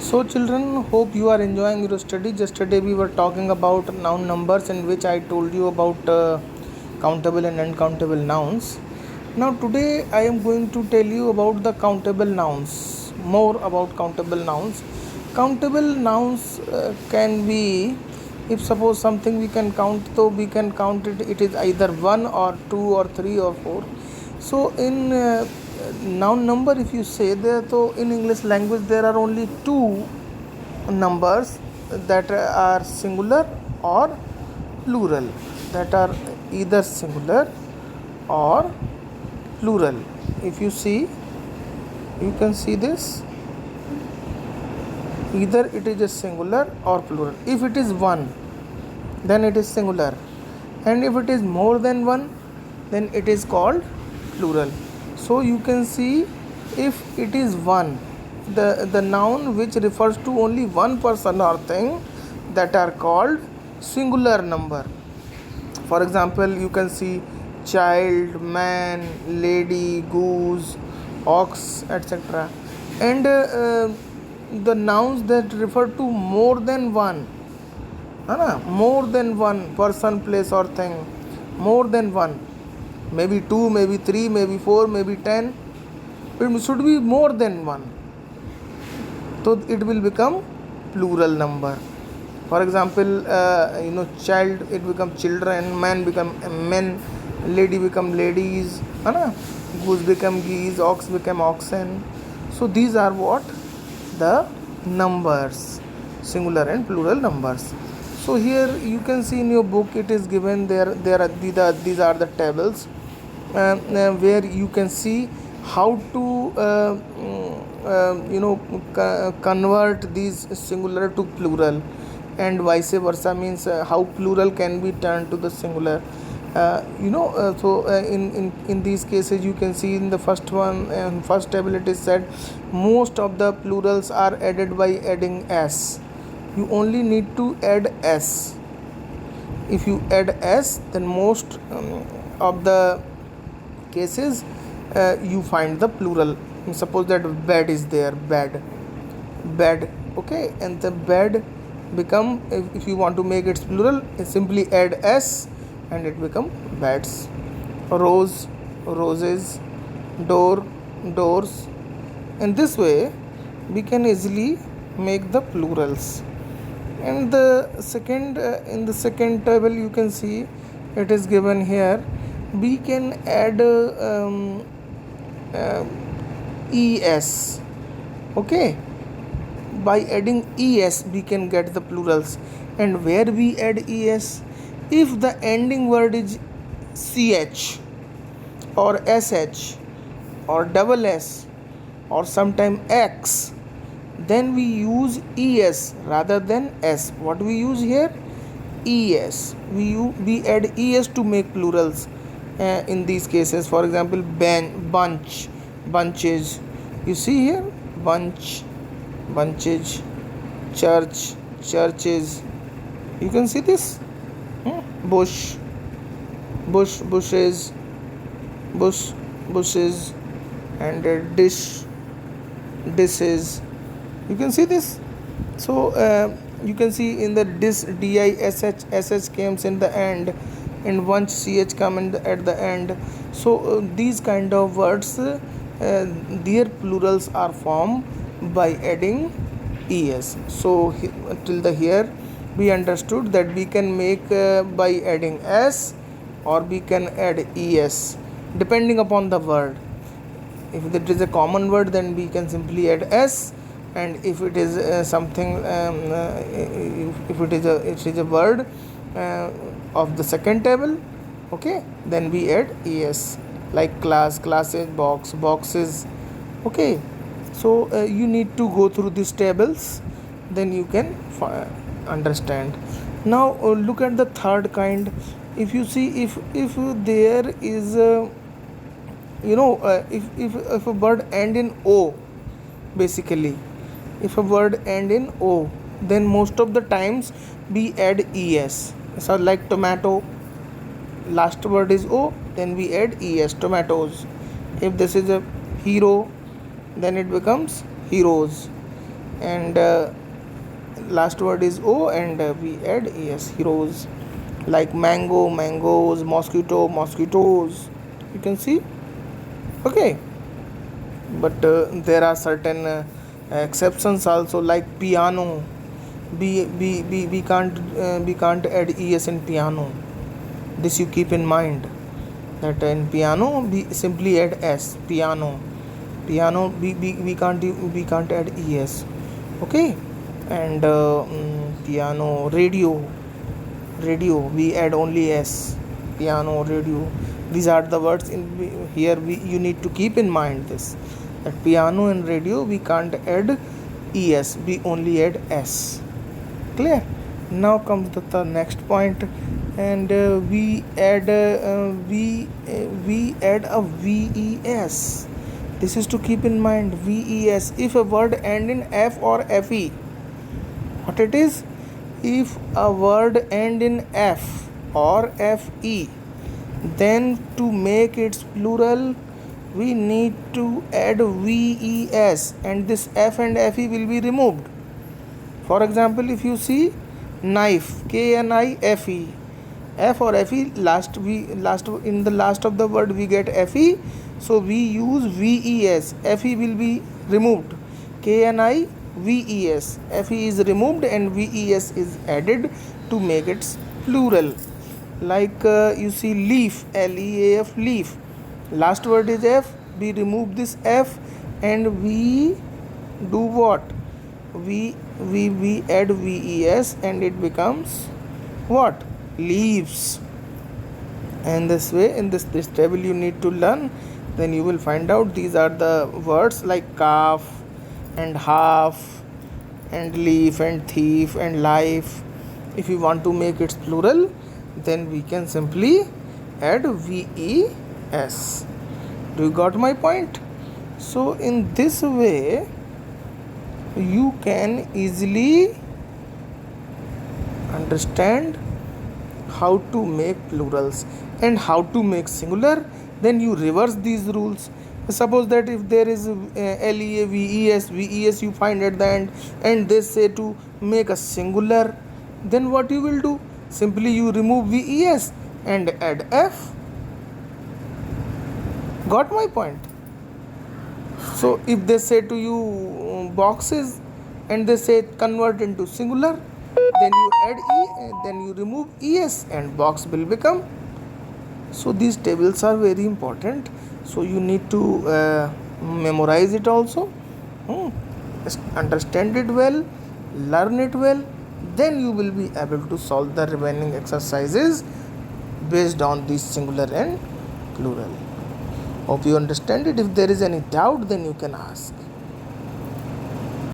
So children, hope you are enjoying your study. Yesterday we were talking about noun numbers, in which I told you about countable and uncountable nouns. Now today I am going to tell you about the countable nouns, more about countable nouns. Countable nouns can be, if suppose something we can count, so we can count it, it is either 1 or 2 or 3 or 4. So in noun number, if you say there, so in English language there are only two numbers that are singular or plural, that are either singular or plural. If you see, you can see this, either it is a singular or plural. If it is 1, then it is singular, and if it is more than 1, then it is called plural. So you can see, if it is 1, the noun which refers to only one person or thing, that are called singular number. For example, you can see child, man, lady, goose, ox, etc. And the nouns that refer to more than one, more than one person, place or thing, more than one, maybe 2, maybe 3, maybe 4, maybe 10, it should be more than one, so it will become plural number. For example, child, it become children, man become men, lady become ladies, goose become geese, ox become oxen. So these are what the numbers, singular and plural numbers. So here you can see in your book, it is given there are these are the tables where you can see how to convert these singular to plural, and vice versa, means how plural can be turned to the singular. In these cases, you can see in the first one, first table, it is said most of the plurals are added by adding s. You only need to add s. If you add s, then most of the cases you find the plural. Suppose that bed is there, bed, okay, and the bed become, if you want to make its plural, simply add s and it become beds. Rose, roses, door, doors. In this way we can easily make the plurals. And the second in the second table, you can see it is given here, we can add es, okay. By adding es we can get the plurals. And where we add es, if the ending word is ch or sh or double s or sometime x, then we use es rather than s. What we use here? Es. We add es to make plurals in these cases. For example, bunch, bunches. You see here, bunch, bunches, church, churches. You can see this, bush, bushes, bushes, and dish, dishes. You can see this. So you can see in the dish, dish comes in the end, and one ch come at the end. So these kind of words, their plurals are formed by adding es. So till the here we understood that we can make by adding s, or we can add es depending upon the word. If it is a common word, then we can simply add s, and if it is something if it is a word of the second table, okay, then we add es, like class, classes, box, boxes, okay. So you need to go through these tables, then you can understand. Now look at the third kind. If you see, if there is if a word end in o, basically if a word end in o, then most of the times we add es. So like tomato, last word is o, then we add es, tomatoes. If this is a hero, then it becomes heroes. and last word is O, and we add es, heroes, like mango, mangoes, mosquito, mosquitoes, you can see. Okay, but there are certain exceptions also, like piano. We can't add es in piano. This you keep in mind, that in piano we simply add s. Piano, piano, we can't add es. Okay, and piano, radio we add only s. Piano, radio, these are the words in here. You need to keep in mind this, that piano and radio we can't add es, we only add s. Clear? Now comes the next point, and we add a ves. This is to keep in mind, ves. If a word end in f or fe, what it is? If a word end in f or fe, then to make its plural we need to add ves, and this f and fe will be removed. For example, if you see knife, K-N-I-F-E, F or F-E, last in the last of the word we get F-E, so we use V-E-S, F-E will be removed, K-N-I-V-E-S, F-E is removed and V-E-S is added to make its plural. Like you see leaf, L-E-A-F, leaf, last word is F, we remove this F and we do what? We add ves and it becomes what? Leaves. And this way, in this table you need to learn, then you will find out these are the words like calf and half and leaf and thief and life. If you want to make its plural, then we can simply add ves. Do you got my point? So in this way you can easily understand how to make plurals and how to make singular. Then you reverse these rules. Suppose that if there is ves you find at the end, and they say to make a singular, then what you will do? Simply you remove ves and add f. Got my point? So if they say to you boxes and they say convert into singular, then you add e, then you remove es and box will become. So these tables are very important, so you need to memorize it also, understand it well, learn it well, then you will be able to solve the remaining exercises based on this singular and plural. Hope you understand it. If there is any doubt, then you can ask.